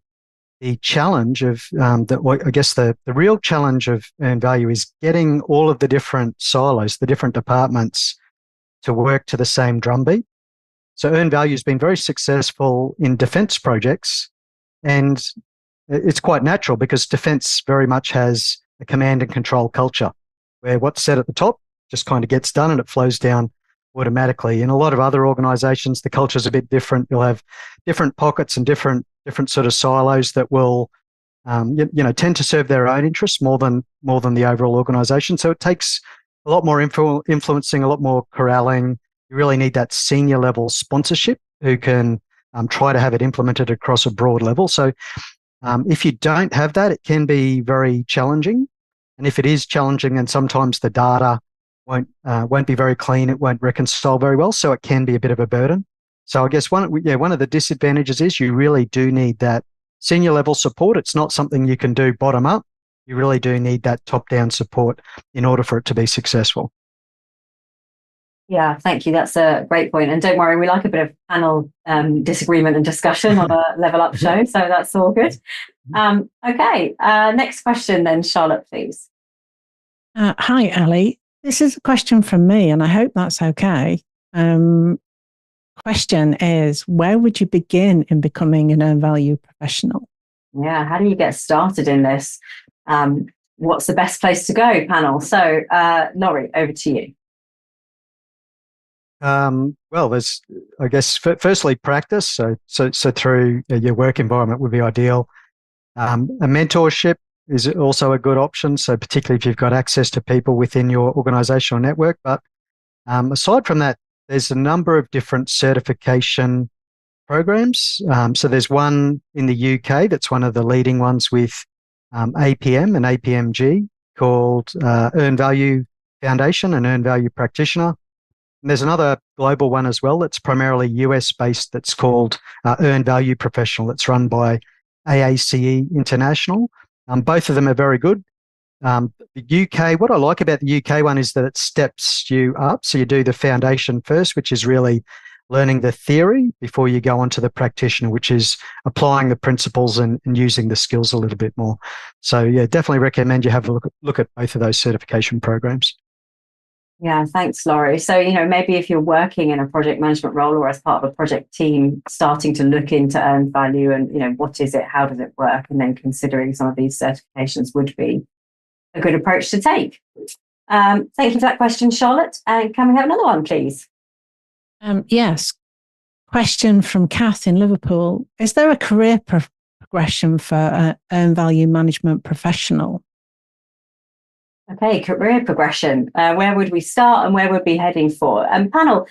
the challenge of the real challenge of earned value is getting all of the different silos, the different departments, to work to the same drumbeat. So earned value has been very successful in defence projects, and it's quite natural because defence very much has a command and control culture where what's said at the top just kind of gets done and it flows down automatically. In a lot of other organisations, the culture is a bit different. You'll have different pockets and different sort of silos that will tend to serve their own interests more than the overall organisation. So it takes a lot more influencing, a lot more corralling. You really need that senior level sponsorship who can try to have it implemented across a broad level. So if you don't have that, it can be very challenging. And if it is challenging, then sometimes the data won't be very clean. It won't reconcile very well. So it can be a bit of a burden. So I guess one of the disadvantages is you really do need that senior level support. It's not something you can do bottom up. You really do need that top down support in order for it to be successful. Yeah, thank you. That's a great point. And don't worry, we like a bit of panel disagreement and discussion on a Level Up show, so that's all good. Okay, next question then, Charlotte, please. Hi, Ellie. This is a question from me, and I hope that's okay. question is, where would you begin in becoming an earned value professional? Yeah, how do you get started in this? What's the best place to go, panel? So, Laurie, over to you. Well, there's, I guess, firstly, practice. So through your work environment would be ideal. A mentorship is also a good option. So particularly if you've got access to people within your organizational network. But aside from that, there's a number of different certification programs. So there's one in the UK that's one of the leading ones with APM and APMG called Earned Value Foundation and Earned Value Practitioner. And there's another global one as well that's primarily US based that's called Earned Value Professional. It's run by AACE International. Both of them are very good. The UK, what I like about the UK one is that it steps you up. So you do the foundation first, which is really learning the theory before you go on to the practitioner, which is applying the principles and using the skills a little bit more. So yeah, definitely recommend you have a look at both of those certification programs. Yeah, thanks, Laurie. So, maybe if you're working in a project management role or as part of a project team, starting to look into earned value and, what is it, how does it work, and then considering some of these certifications would be a good approach to take. Thank you for that question, Charlotte. And can we have another one, please? Yes. Question from Kath in Liverpool. Is there a career progression for an earned value management professional? Okay, career progression. Where would we start and where would we be heading for? Panel,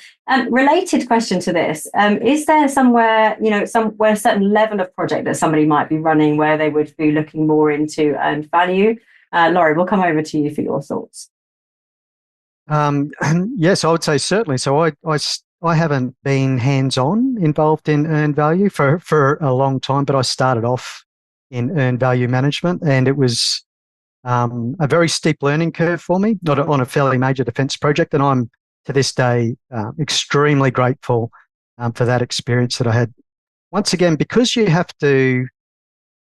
related question to this. Is there somewhere, somewhere a certain level of project that somebody might be running where they would be looking more into earned value? Laurie, we'll come over to you for your thoughts. Yes, I would say certainly. So I haven't been hands-on involved in earned value for a long time, but I started off in earned value management, and it was a very steep learning curve for me, not on a fairly major defence project. And I'm, to this day, extremely grateful for that experience that I had. Once again, because you have to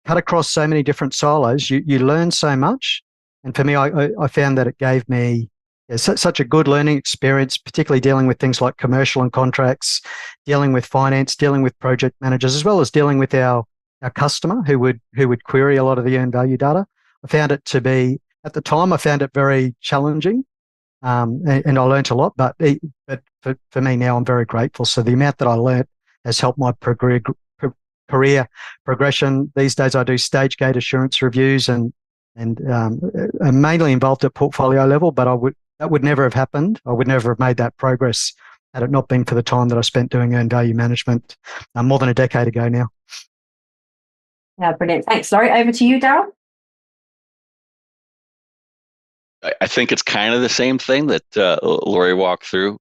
cut across so many different silos, you learn so much. And for me, I found that it gave me such a good learning experience, particularly dealing with things like commercial and contracts, dealing with finance, dealing with project managers, as well as dealing with our customer who would query a lot of the earned value data. I found it to be, at the time, I found it very challenging, and I learnt a lot. But for me now, I'm very grateful. So the amount that I learnt has helped my career progression. These days, I do stage gate assurance reviews and I'm mainly involved at portfolio level. But that would never have happened. I would never have made that progress had it not been for the time that I spent doing earned value management more than a decade ago now. Yeah, brilliant. Thanks, Laurie. Over to you, Darrel. I think it's kind of the same thing that Laurie walked through.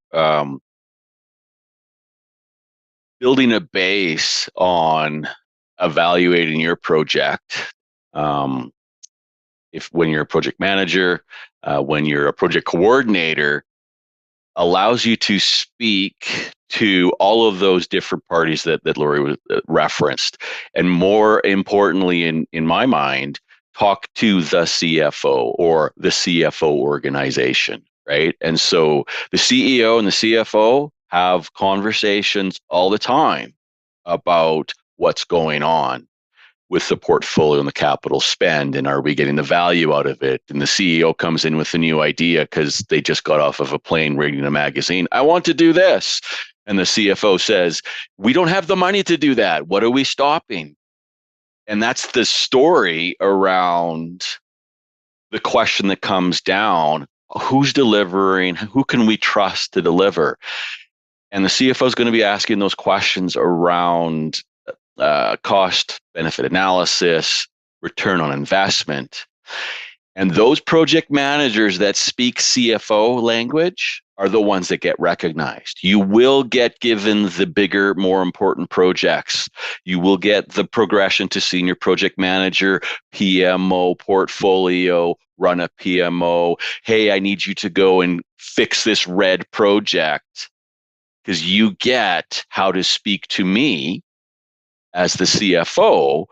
Building a base on evaluating your project. When you're a project manager, when you're a project coordinator, allows you to speak to all of those different parties that Laurie referenced. And more importantly, in my mind, talk to the CFO or the CFO organization, right? And so the CEO and the CFO have conversations all the time about what's going on with the portfolio and the capital spend, and are we getting the value out of it? And the CEO comes in with a new idea because they just got off of a plane reading a magazine. I want to do this. And the CFO says, we don't have the money to do that. What are we stopping? And that's the story around the question that comes down: who's delivering? Who can we trust to deliver? And the CFO is going to be asking those questions around cost benefit analysis, return on investment. And those project managers that speak CFO language are the ones that get recognized. You will get given the bigger, more important projects. You will get the progression to senior project manager, PMO, portfolio, run a PMO. Hey, I need you to go and fix this red project, because you get how to speak to me as the CFO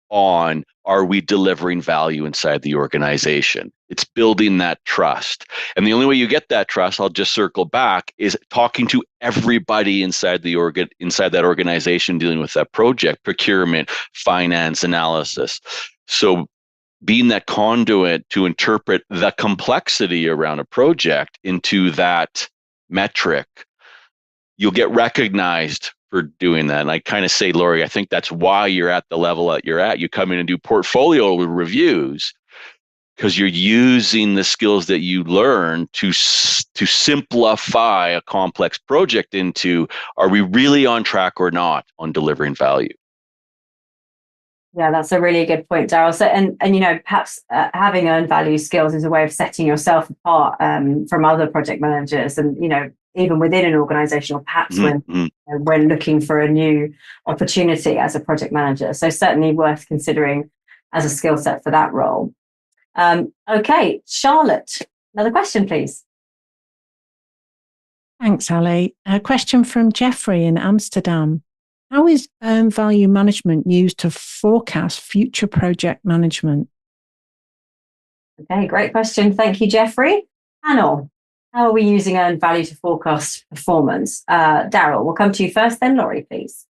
on, are we delivering value inside the organization? It's building that trust. And the only way you get that trust, I'll just circle back, is talking to everybody inside that organization dealing with that project, procurement, finance, analysis. So being that conduit to interpret the complexity around a project into that metric, you'll get recognized for doing that. And I kind of say, Laurie, I think that's why you're at the level that you're at. You come in and do portfolio reviews because you're using the skills that you learn to simplify a complex project into, are we really on track or not on delivering value? Yeah, that's a really good point, Darrel. So, and perhaps having earned value skills is a way of setting yourself apart from other project managers, and even within an organisation, or perhaps when looking for a new opportunity as a project manager. So certainly worth considering as a skill set for that role. Okay, Charlotte, another question, please. Thanks, Ellie. A question from Jeffrey in Amsterdam. How is earned value management used to forecast future project management? Okay, great question. Thank you, Jeffrey. Panel, how are we using earned value to forecast performance? Darrel, we'll come to you first, then Laurie, please.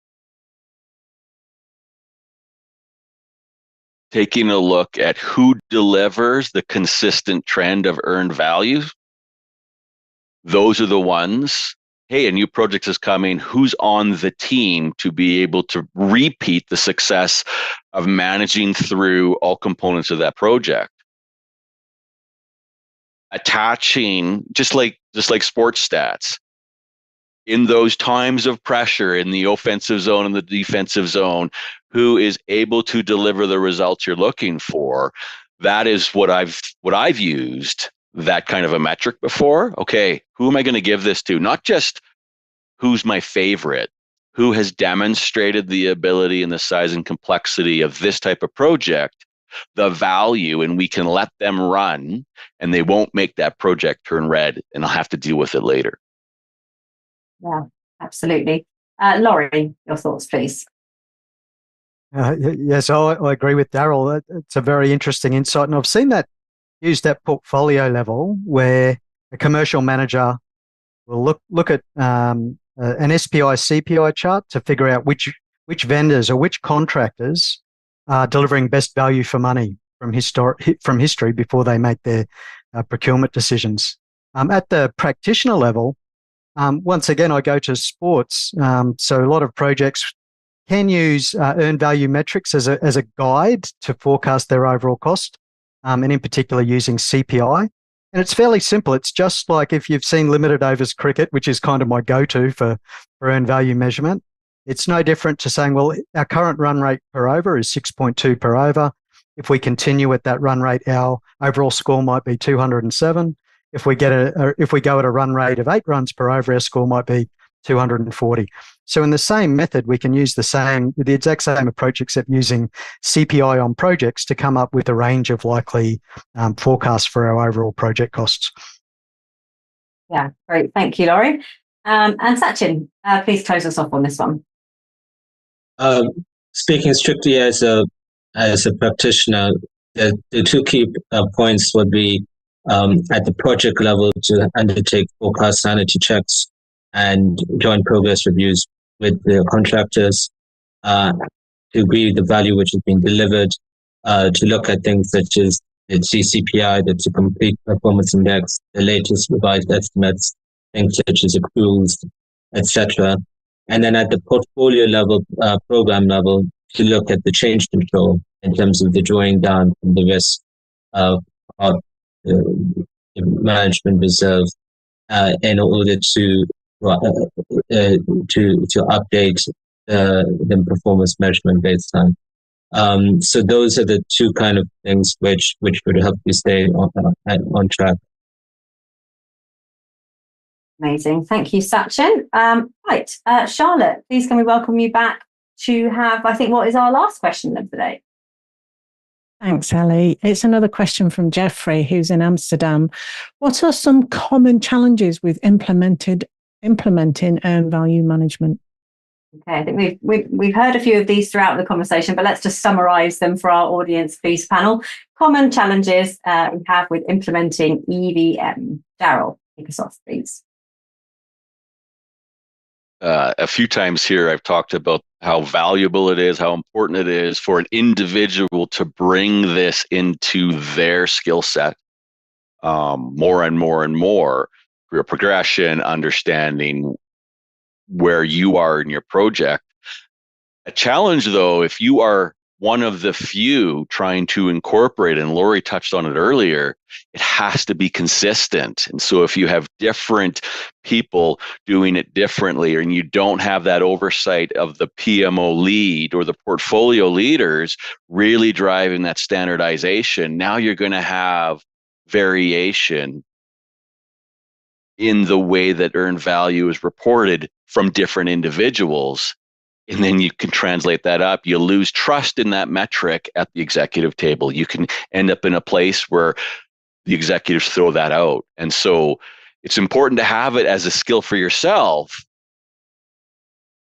Taking a look at who delivers the consistent trend of earned value. Those are the ones. Hey, a new project is coming. Who's on the team to be able to repeat the success of managing through all components of that project? Attaching, just like sports stats, in those times of pressure in the offensive zone and the defensive zone, who is able to deliver the results you're looking for? That is what I've used that kind of a metric before. Okay, who am I going to give this to? Not just who's my favorite, who has demonstrated the ability and the size and complexity of this type of project, the value, and we can let them run and they won't make that project turn red and I'll have to deal with it later. Yeah, absolutely. Laurie, your thoughts, please. Yes, I agree with Darrel. It's a very interesting insight. And I've seen that used at portfolio level where a commercial manager will look at an SPI CPI chart to figure out which vendors or which contractors are delivering best value for money from history before they make their procurement decisions. At the practitioner level, once again, I go to sports. So a lot of projects can use earned value metrics as a guide to forecast their overall cost, and in particular using CPI. And it's fairly simple. It's just like if you've seen limited overs cricket, which is kind of my go-to for earned value measurement. It's no different to saying, well, our current run rate per over is 6.2 per over. If we continue at that run rate, our overall score might be 207. If we go at a run rate of 8 runs per over, our score might be 240. So in the same method, we can use the exact same approach, except using CPI on projects to come up with a range of likely forecasts for our overall project costs. Yeah, great. Thank you, Laurie. And Sachin, please close us off on this one. Speaking strictly as a practitioner, the two key points would be at the project level to undertake forecast sanity checks and joint progress reviews with the contractors to agree the value which has been delivered, to look at things such as the CCPI, the complete performance index, the latest revised estimates, things such as accruals, etc. And then at the portfolio level, program level, to look at the change control in terms of the drawing down from the risk of the management reserve in order to update the performance measurement baseline. So those are the two kind of things which would help you stay on track. Amazing. Thank you, Sachin. Right. Charlotte, please can we welcome you back to have, I think, what is our last question of the day? Thanks, Ellie. It's another question from Jeffrey, who's in Amsterdam. What are some common challenges with implementing earned value management? Okay, I think we've heard a few of these throughout the conversation, but let's just summarize them for our audience, please, panel. Common challenges we have with implementing EVM. Darrel, kick us off, please. A few times here, I've talked about how valuable it is, how important it is for an individual to bring this into their skill set more and more and more. Career progression, understanding where you are in your project. A challenge, though, if you are one of the few trying to incorporate, and Laurie touched on it earlier, it has to be consistent. And so if you have different people doing it differently, and you don't have that oversight of the PMO lead or the portfolio leaders really driving that standardization, now you're going to have variation in the way that earned value is reported from different individuals. And then you can translate that up. You lose trust in that metric at the executive table. You can end up in a place where the executives throw that out. And so it's important to have it as a skill for yourself.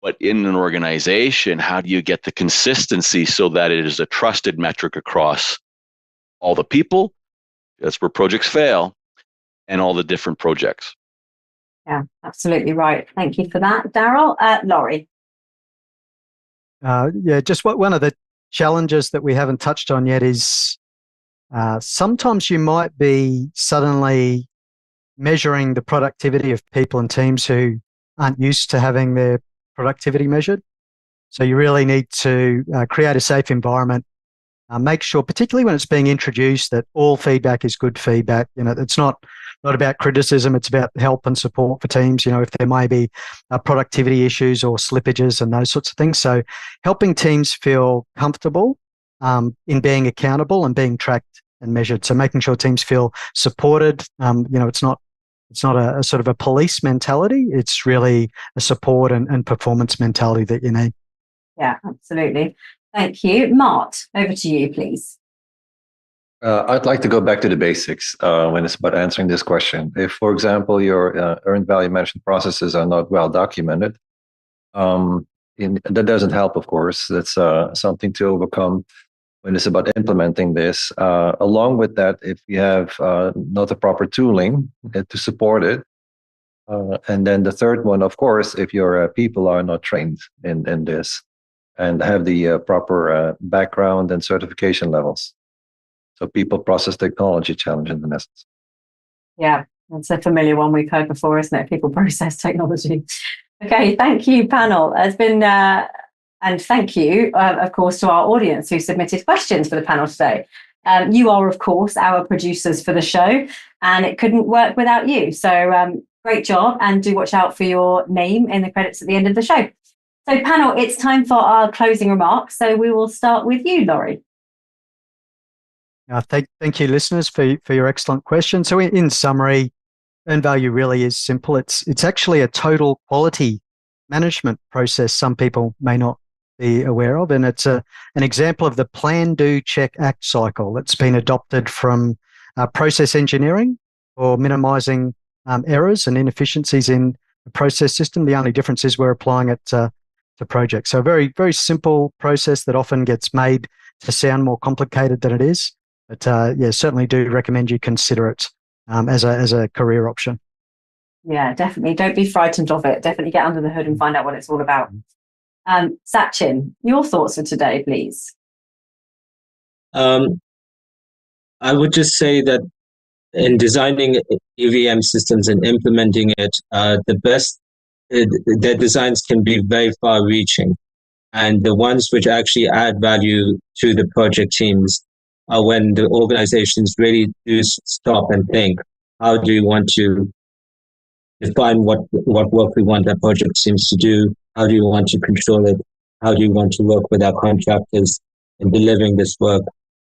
But in an organization, how do you get the consistency so that it is a trusted metric across all the people? That's where projects fail, and all the different projects. Yeah, absolutely right. Thank you for that, Darrel. Laurie. Just one of the challenges that we haven't touched on yet is sometimes you might be suddenly measuring the productivity of people and teams who aren't used to having their productivity measured. So you really need to create a safe environment. Make sure, particularly when it's being introduced, that all feedback is good feedback. It's not about criticism. It's about help and support for teams. If there may be productivity issues or slippages and those sorts of things. So helping teams feel comfortable in being accountable and being tracked and measured. So making sure teams feel supported. It's not a sort of a police mentality. It's really a support and performance mentality that you need. Yeah, absolutely. Thank you. Mart, over to you, please. I'd like to go back to the basics when it's about answering this question. If, for example, your earned value management processes are not well documented, that doesn't help, of course. That's something to overcome when it's about implementing this. Along with that, if you have not the proper tooling to support it, and then the third one, of course, if your people are not trained in this and have the proper background and certification levels. So people, process, technology challenge in essence. Yeah, that's a familiar one we've heard before, isn't it? People, process, technology. Okay, thank you, panel. It's been, and thank you, of course, to our audience who submitted questions for the panel today. You are, of course, our producers for the show, and it couldn't work without you. So great job, and do watch out for your name in the credits at the end of the show. So panel, it's time for our closing remarks. So we will start with you, Laurie. Thank you, listeners, for your excellent question. So in summary, earned value really is simple. It's actually a total quality management process some people may not be aware of, and it's an example of the plan, do, check, act cycle that's been adopted from process engineering for minimizing errors and inefficiencies in the process system. The only difference is we're applying it to projects. So a very, very simple process that often gets made to sound more complicated than it is. But certainly do recommend you consider it as a career option. Yeah, definitely. Don't be frightened of it. Definitely get under the hood and find out what it's all about. Sachin, your thoughts for today, please. I would just say that in designing EVM systems and implementing it, their designs can be very far-reaching. And the ones which actually add value to the project teams are when the organizations really do stop and think, how do you want to define what work we want that project teams to do? How do you want to control it? How do you want to work with our contractors in delivering this work?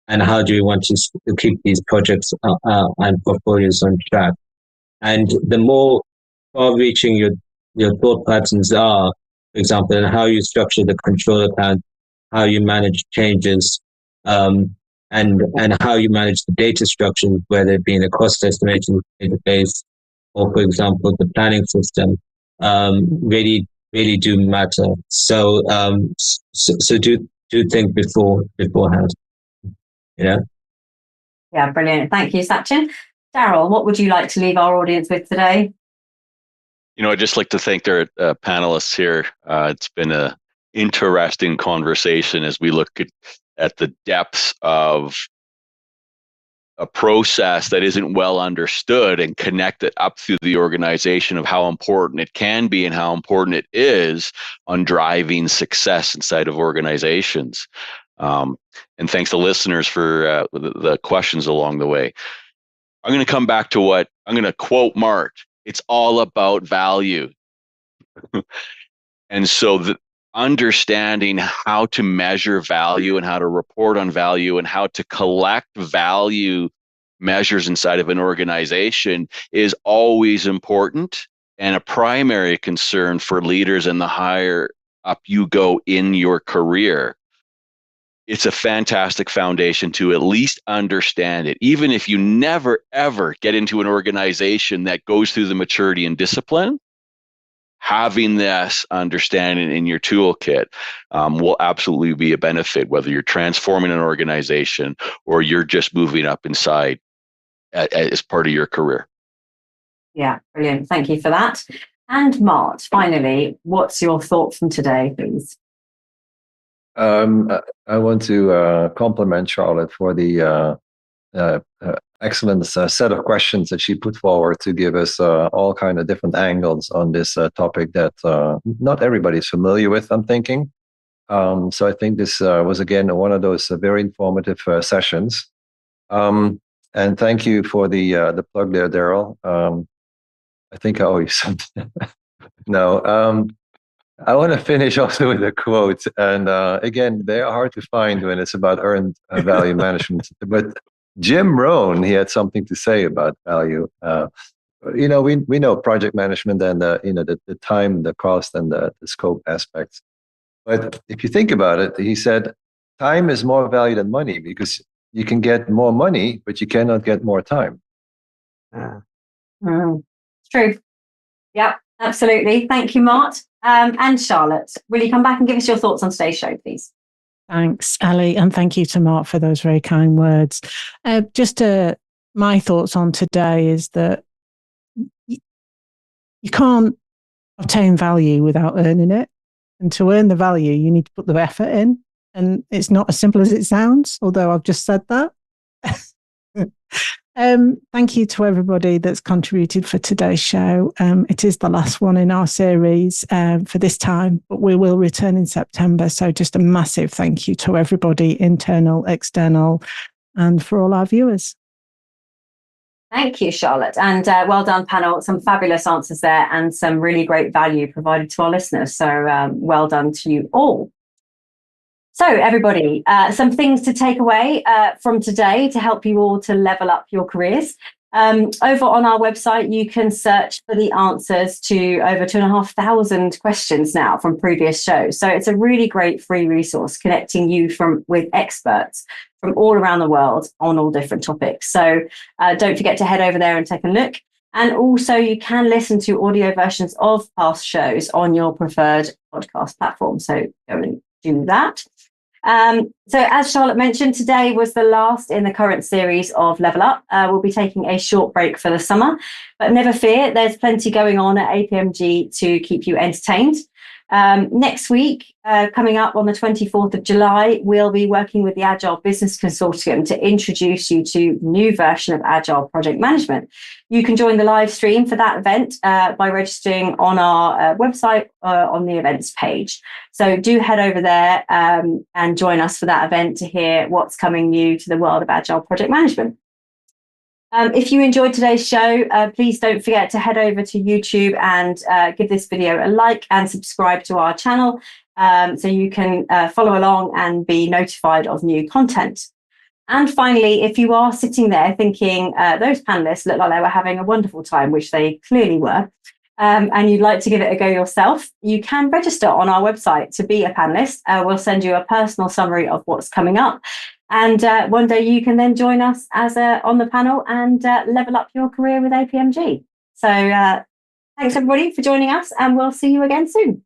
And how do you want to keep these projects and portfolios on track? And the more far-reaching your thought patterns are, for example, and how you structure the control account, how you manage changes, and how you manage the data structures, whether it be in a cost estimation database or, for example, the planning system, really really do matter. So so do think beforehand. Yeah. Yeah, brilliant. Thank you, Sachin. Darrel, what would you like to leave our audience with today? I'd just like to thank our panelists here. It's been an interesting conversation as we look at the depths of a process that isn't well understood and connect it up through the organization of how important it can be and how important it is on driving success inside of organizations. And thanks to listeners for the questions along the way. I'm going to come back to what I'm going to quote Mart. It's all about value. And so understanding how to measure value and how to report on value and how to collect value measures inside of an organization is always important and a primary concern for leaders and the higher up you go in your career. It's a fantastic foundation to at least understand it. Even if you never, ever get into an organization that goes through the maturity and discipline, having this understanding in your toolkit will absolutely be a benefit, whether you're transforming an organization or you're just moving up inside as part of your career. Yeah, brilliant. Thank you for that. And Mart, finally, what's your thought from today, please? I want to compliment Charlotte for the excellent set of questions that she put forward to give us all kind of different angles on this topic that not everybody's familiar with, I'm thinking. So I think this was, again, one of those very informative sessions. And thank you for the plug there, Darrel. I think I owe you something. No. I want to finish also with a quote. And again, they are hard to find when it's about earned value management. But Jim Rohn, he had something to say about value. We know project management and the time, the cost, and the scope aspects. But if you think about it, he said, time is more value than money because you can get more money, but you cannot get more time. It's true. Yep, absolutely. Thank you, Mart. And Charlotte, will you come back and give us your thoughts on today's show, please? Thanks, Ellie, and thank you to Mart for those very kind words. My thoughts on today is that you can't obtain value without earning it. And to earn the value, you need to put the effort in. And it's not as simple as it sounds, although I've just said that. Thank you to everybody that's contributed for today's show. It is the last one in our series for this time, but we will return in September. So just a massive thank you to everybody, internal, external, and for all our viewers. Thank you, Charlotte. And well done, panel. Some fabulous answers there and some really great value provided to our listeners. So well done to you all. So everybody, some things to take away from today to help you all to level up your careers. Over on our website, you can search for the answers to over 2,500 questions now from previous shows. So it's a really great free resource connecting you with experts from all around the world on all different topics. So don't forget to head over there and take a look. And also you can listen to audio versions of past shows on your preferred podcast platform. So go and do that. So as Charlotte mentioned, today was the last in the current series of Level Up. We'll be taking a short break for the summer, but never fear, there's plenty going on at APMG to keep you entertained. Next week, coming up on the 24th of July, we'll be working with the Agile Business Consortium to introduce you to a new version of Agile Project Management. You can join the live stream for that event by registering on our website on the events page. So do head over there and join us for that event to hear what's coming new to the world of Agile Project Management. If you enjoyed today's show, please don't forget to head over to YouTube and give this video a like and subscribe to our channel so you can follow along and be notified of new content. And finally, if you are sitting there thinking those panelists look like they were having a wonderful time, which they clearly were, and you'd like to give it a go yourself, you can register on our website to be a panelist. We'll send you a personal summary of what's coming up. And one day you can then join us as on the panel and level up your career with APMG. So thanks everybody for joining us, and we'll see you again soon.